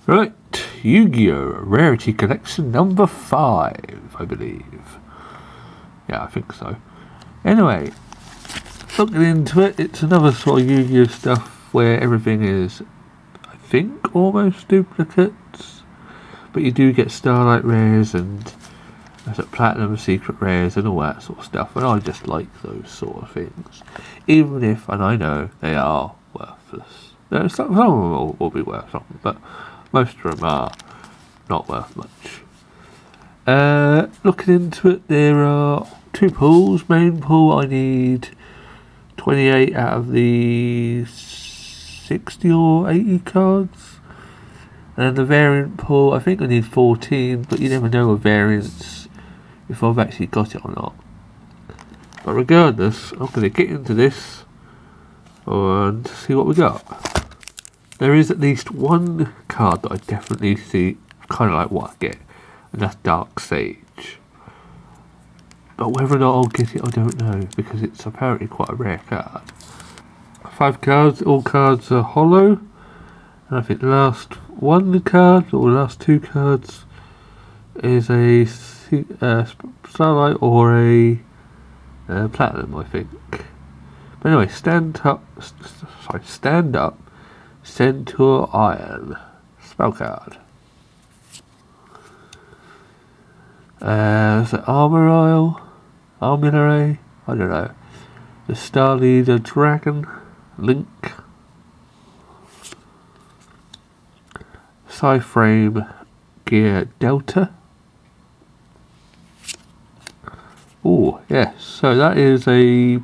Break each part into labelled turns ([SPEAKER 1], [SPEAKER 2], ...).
[SPEAKER 1] Right, Yu-Gi-Oh! Rarity Collection number 5, I believe. Yeah, I think so. Anyway, looking into it, it's another sort of Yu-Gi-Oh! Stuff where everything is, I think, almost duplicates. But you do get Starlight Rares and Platinum Secret Rares and all that sort of stuff. And I just like those sort of things. Even if, and I know, they are worthless. Some of them will be worth something, but most of them are not worth much. Looking into it, there are 2 pools. Main pool, I need 28 out of the 60 or 80 cards. And the variant pool, I think I need 14, but you never know with variants if I've actually got it or not. But regardless, I'm going to get into this and see what we got. There is at least one card that I definitely see kind of like what I get, and that's Dark Sage. But whether or not I'll get it, I don't know, because it's apparently quite a rare card. 5 cards, all cards are hollow, and I think the last one card, or the last 2 cards, is a Starlight or a Platinum, I think. But anyway, Stand Up, Centaur Iron, spell card. There's an Armorile, I don't know. The Star Leader Dragon, Link. Psyframe Gear Delta. Oh, yes, so that is the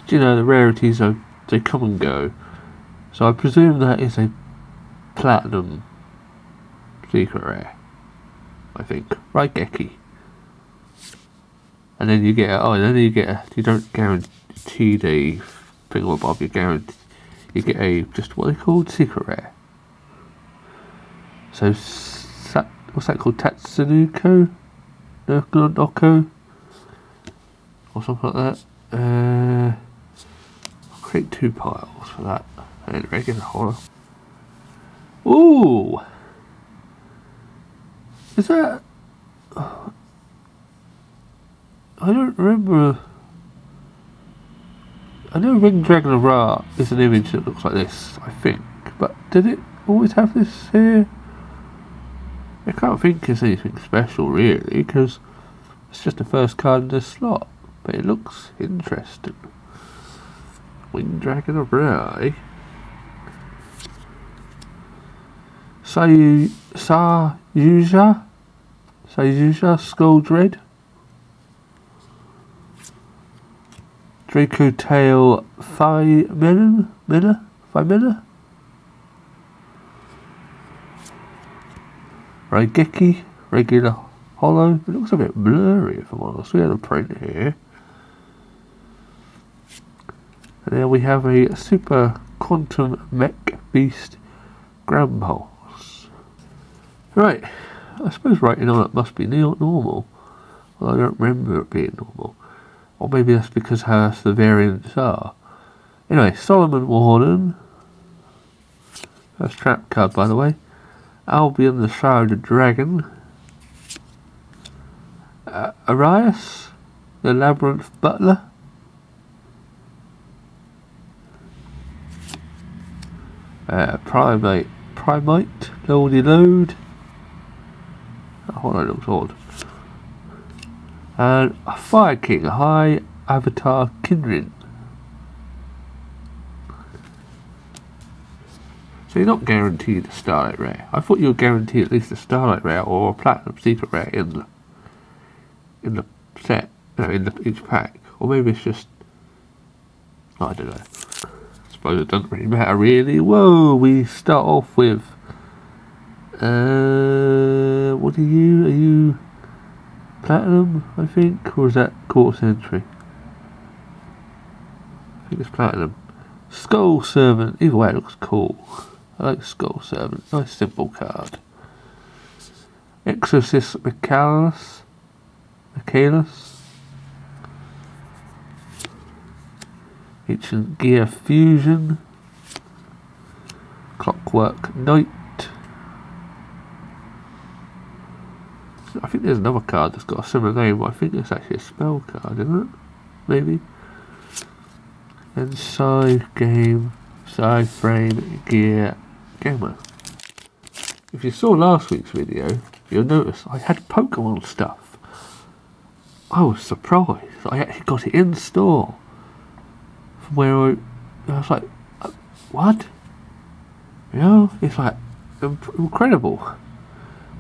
[SPEAKER 1] rarities they come and go. So I presume that is a Platinum Secret Rare, I think. Right, Geki. And then you get you don't guarantee the thingamabob, you get a, just what they called, Secret Rare. So, what's that called? Tatsunoko? Noko? Or something like that. I'll create 2 piles for that. And regular horror. Ooh! Is that... I don't remember... I know Ring Dragon of Ra is an image that looks like this, I think. But did it always have this here? I can't think it's anything special really, because it's just the first card in the slot. But it looks interesting. Wing Dragon of Ra, eh? Sayuja Skull Dread. Draco Tail Thymina. Raigeki, regular hollow. It looks a bit blurry if I'm honest. We have a print here. And then we have a Super Quantum Mech Beast Grandpulse. Right, I suppose writing on it must be normal. Well, I don't remember it being normal. Or maybe that's because how the variants are. Anyway, Solomon Warden. That's trap card, by the way. Albion the Shrouded Dragon. Arias, the Labyrinth Butler. Primate, Lordy Load. Oh, that looks odd. And Fire King, High Avatar Kinrin. So you're not guaranteed a Starlight Rare. I thought you were guaranteed at least a Starlight Rare or a Platinum Secret Rare in the set, in each pack. Or maybe it's just, I don't know. I suppose it doesn't really matter really. Whoa, we start off with, what are you? Are you Platinum, I think? Or is that Quarter Century? I think it's Platinum. Skull Servant, either way it looks cool. I like Skull Servant, nice simple card. Exorcist Michaelis. Ancient Gear Fusion. Clockwork Knight. I think there's another card that's got a similar name, but I think it's actually a spell card, isn't it? Maybe. And side game, side frame, gear, gamer. If you saw last week's video, you'll notice I had Pokemon stuff. I was surprised. I actually got it in store. From where I was like, what? You know, it's like incredible.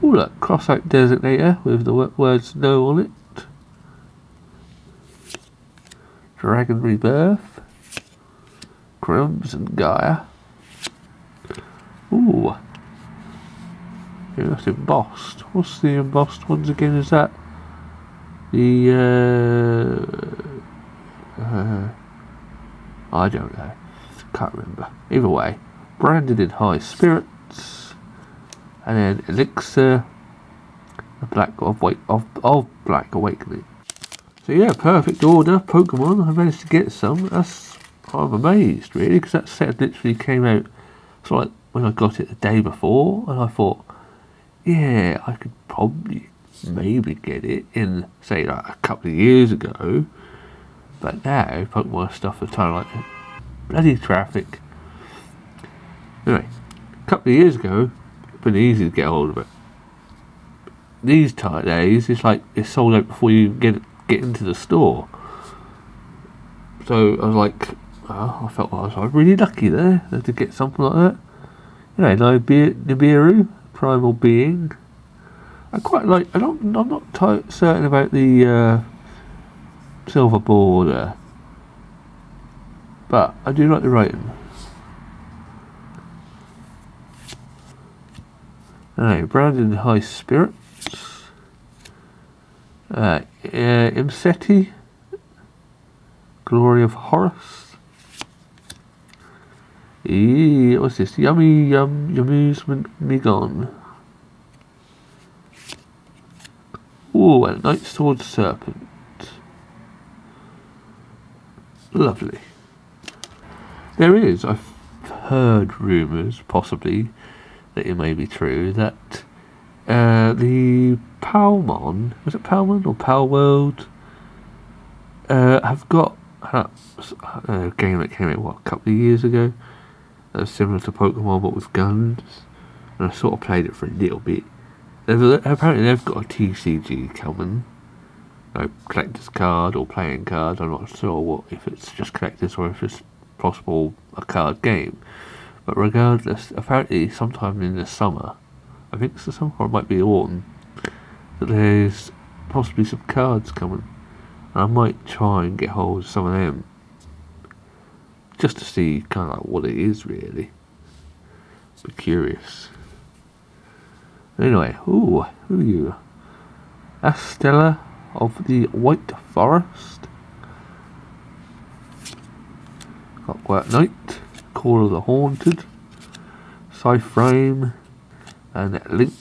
[SPEAKER 1] Oh look, cross-out designator with the words no on it. Dragon Rebirth. Crimson Gaia. Ooh. Yeah, that's embossed. What's the embossed ones again? Is that the I don't know. Can't remember. Either way, branded in high spirits, and then elixir, the black of Black Awakening. So yeah, perfect order. Pokemon. I managed to get some. I'm amazed really, because that set literally came out. It's like when I got it the day before, and I thought, yeah, I could probably maybe get it in, say, like a couple of years ago. But now, Pokemon stuff is kind of like bloody traffic. Anyway, a couple of years ago, it's been easy to get hold of it. These days, it's like it's sold out before you get into the store. So I was like, I felt I was really lucky there to get something like that. You know, Nibiru, Primal Being. I'm not certain about the silver border, but I do like the writing. Anyway, branded in high spirits. Imseti, Glory of Horus. What's this? Yummy Amusement Migon. Ooh, and Night Sword Serpent. Lovely. There is, I've heard rumours, possibly, that it may be true, that the Palmon, was it Palmon or Palworld, have got a game that came out, a couple of years ago, similar to Pokemon but with guns, and I sort of played it for a little bit. Apparently they've got a TCG coming, a collector's card or playing card. I'm not sure if it's just collector's or if it's possible a card game. But regardless, apparently sometime in the summer, I think it's the summer or it might be autumn, that there's possibly some cards coming. And I might try and get hold of some of them, just to see kind of like what it is really. Be curious. Anyway, who are you? Astella of the White Forest. Clockwork Knight, Call of the Haunted, Cyframe, and Link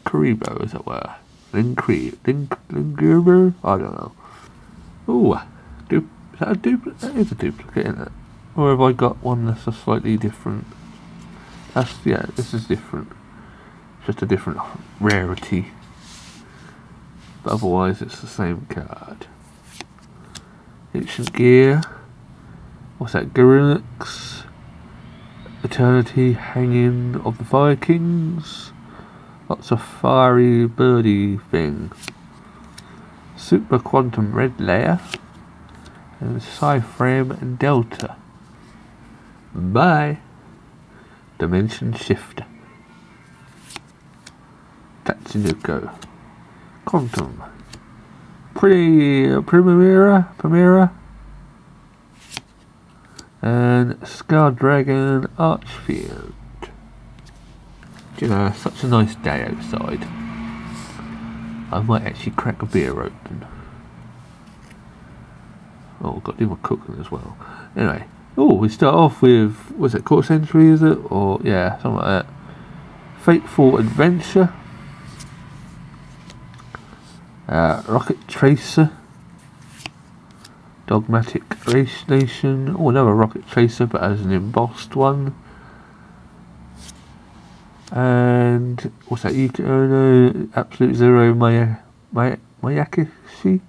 [SPEAKER 1] Karibo, as it were. Linkerber? I don't know. Ooh, is that a duplicate? That is a duplicate, isn't it? Or have I got one that's a slightly different? Yeah, this is different. Just a different rarity. But otherwise it's the same card. Ancient Gear. What's that? Gorillix. Eternity Hanging of the Vikings. Lots of fiery birdie thing. Super Quantum Red Layer. And Cyframe and Delta. Bye. Dimension Shifter. Tatsunoko, Quantum, Primera, and Scar Dragon Archfield. You know, such a nice day outside. I might actually crack a beer open. Oh, I've got to do my cooking as well. Anyway, we start off with, was it Quarter Century, is it? Or, yeah, something like that. Fateful Adventure. Rocket Tracer, Dogmatic Race Nation, another Rocket Tracer but as an embossed one, and And what's that? Yuki Absolute Zero Mayakishi?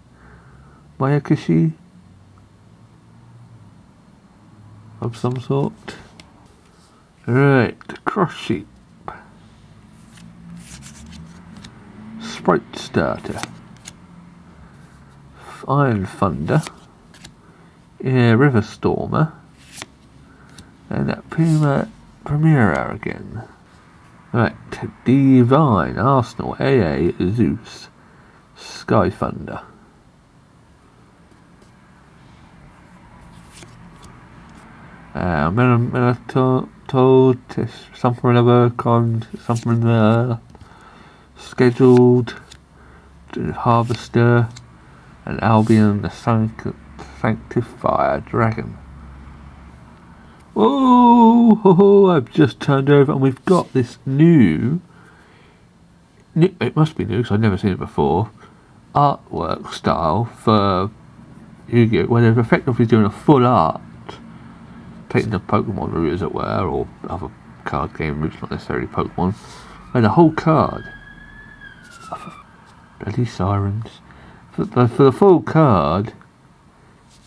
[SPEAKER 1] Of some sort. Right, Cross Sheep. Sprite Starter. Iron Thunder. Yeah, River Stormer. And that Primera again. Right, Divine, Arsenal, AA, Zeus, Sky Thunder. Told something or another, something scheduled, Harvester, and Albion, the Sanctifier Dragon. Oh, I've just turned over and we've got this new, it must be new because I've never seen it before, artwork style for Yu-Gi-Oh! Where they're effectively doing a full art, taking the Pokemon route as it were, or other card game routes, not necessarily Pokemon, and the whole card, bloody sirens, for the full card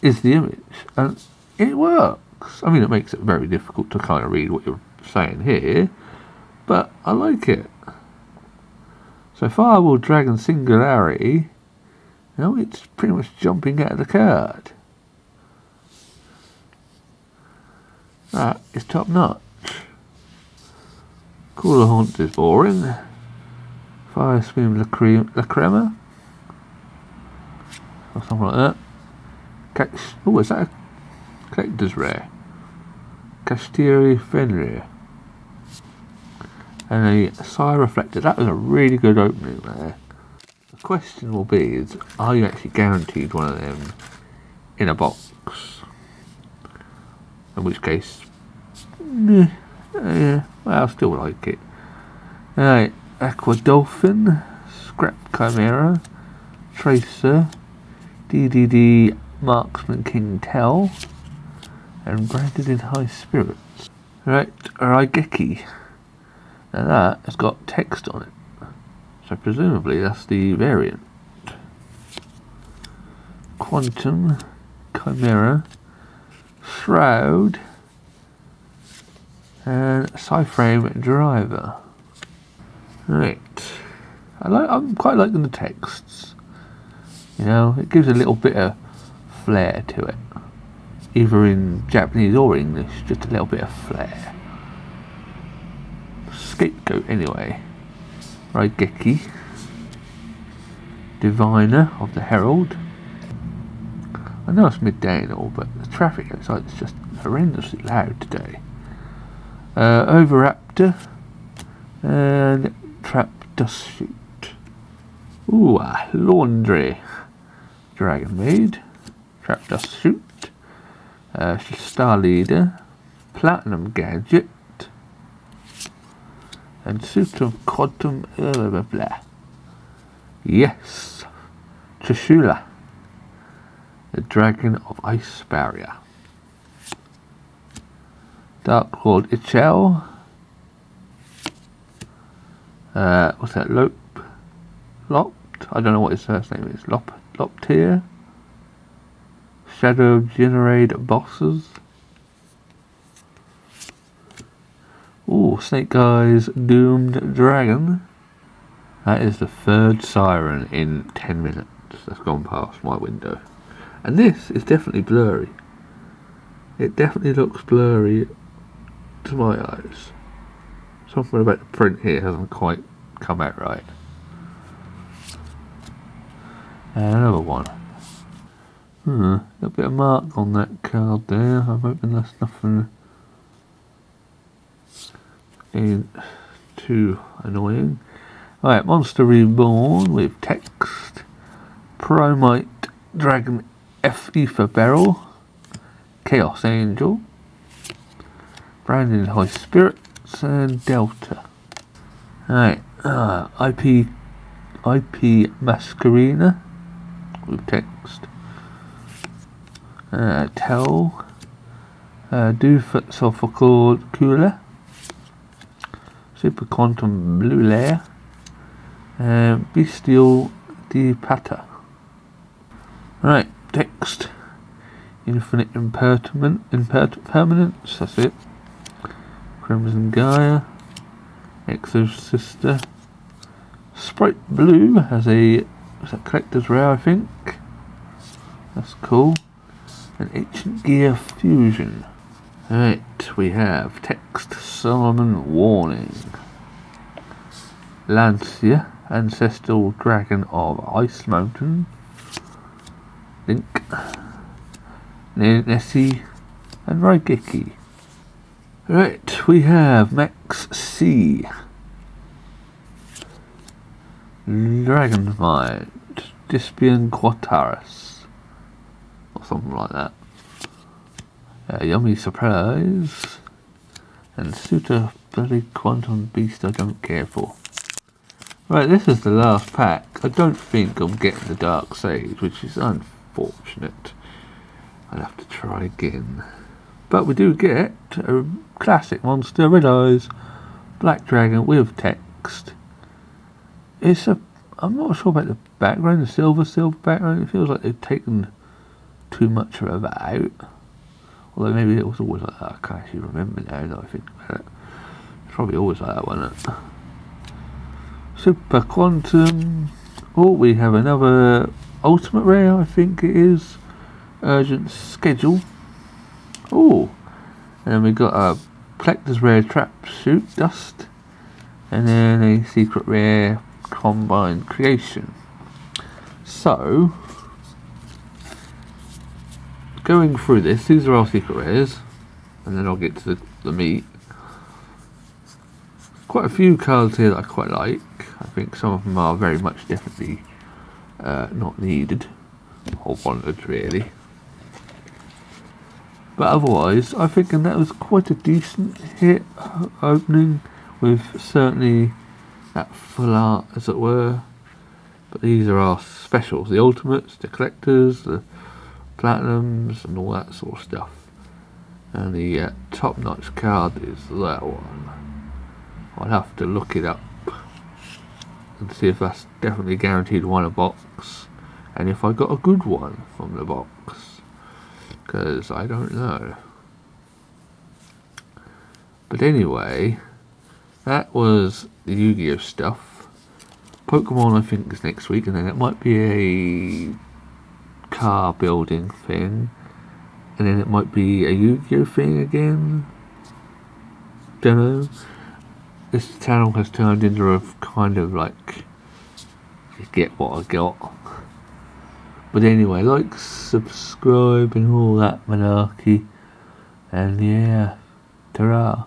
[SPEAKER 1] is the image, and it works. I mean, it makes it very difficult to kind of read what you're saying here, but I like it. So Firewall Dragon Singularity, it's pretty much jumping out of the card. That is top notch. Cooler Haunt is boring. Fire Scream La Crema, or something like that. Oh, is that a collector's rare? Castiri Fenrir. And a Sire Reflector. That was a really good opening there. The question will be are you actually guaranteed one of them in a box? In which case, yeah, well, I still like it. Alright, Aqua Dolphin, Scrap Chimera, Tracer, DDD Marksman King Tell, and branded in High Spirits. Right, Raigeki. Now that has got text on it, so presumably that's the variant. Quantum, Chimera, Shroud, and Psyframe Driver. Right, I'm quite liking the texts. It gives a little bit of flair to it, either in Japanese or English, just a little bit of flair. Scapegoat anyway. Raigeki, Diviner of the Herald. I know it's midday and all, but the traffic outside is just horrendously loud today. Overraptor and Trap Dust Shoot. Ooh, Laundry, Dragon Maid, Trap Dust Shoot, Star Leader, Platinum Gadget, and Suit of Quantum blah. Yes, Trishula, the Dragon of Ice Barrier. Dark Lord Ichel. What's that? Lopt? I don't know what his first name is. Loptier. Shadow Generate Bosses. Ooh, Snake Eyes Doomed Dragon. That is the third siren in 10 minutes that's gone past my window. And this is definitely blurry. It definitely looks blurry to my eyes. Something about the print here hasn't quite come out right. And another one. A bit of mark on that card there. I'm hoping that's nothing ain't too annoying. Right, Monster Reborn with text. Promite Dragon F Ether Barrel. Chaos Angel. Branded High Spirits and Delta. Right, IP Masquerina with text. Tell. Doofus of Cooler. Super Quantum Blue Lair, and Bestial de Pata. Right, text. Infinite Impermanence, that's it. Crimson Gaia, Exorcister. Sprite Blue has a collector's rare, I think. That's cool. An Ancient Gear Fusion. Right, we have text. Solomon Warning. Lancia, Ancestral Dragon of Ice Mountain. Link. Nessie and Raigeki. Right, we have Max C. Dragonmind, Dispian Quataris, or something like that. Yummy Surprise, and Suitor Bloody Quantum Beast I don't care for. Right, this is the last pack. I don't think I'm getting the Dark Sage, which is unfortunate. I'll have to try again. But we do get a classic monster, Red Eyes, Black Dragon with text. I'm not sure about the background, the silver background. It feels like they've taken too much of that out. Although maybe it was always like that. I can't actually remember now that I think about it. It's probably always like that, wasn't it? Super Quantum. Oh, we have another Ultimate Rare, I think it is. Urgent Schedule. Oh, and we got a Collector's Rare Trap Suit Dust, and then a Secret Rare Combined Creation. So, going through this, these are all secret rares, and then I'll get to the meat. Quite a few cards here that I quite like. I think some of them are very much definitely not needed or wanted really. But otherwise, I think that was quite a decent hit opening, with certainly that full art, as it were. But these are our specials, the ultimates, the collectors, the platinums, and all that sort of stuff. And the top-notch card is that one. I'll have to look it up and see if that's definitely guaranteed one a box, and if I got a good one from the box, because I don't know. But anyway, that was the Yu-Gi-Oh stuff. Pokemon I think is next week, and then it might be a car building thing, and then it might be a Yu-Gi-Oh thing again. Don't know. This channel has turned into a kind of like, get what I got. But anyway, like, subscribe and all that malarkey, and yeah, ta-ra.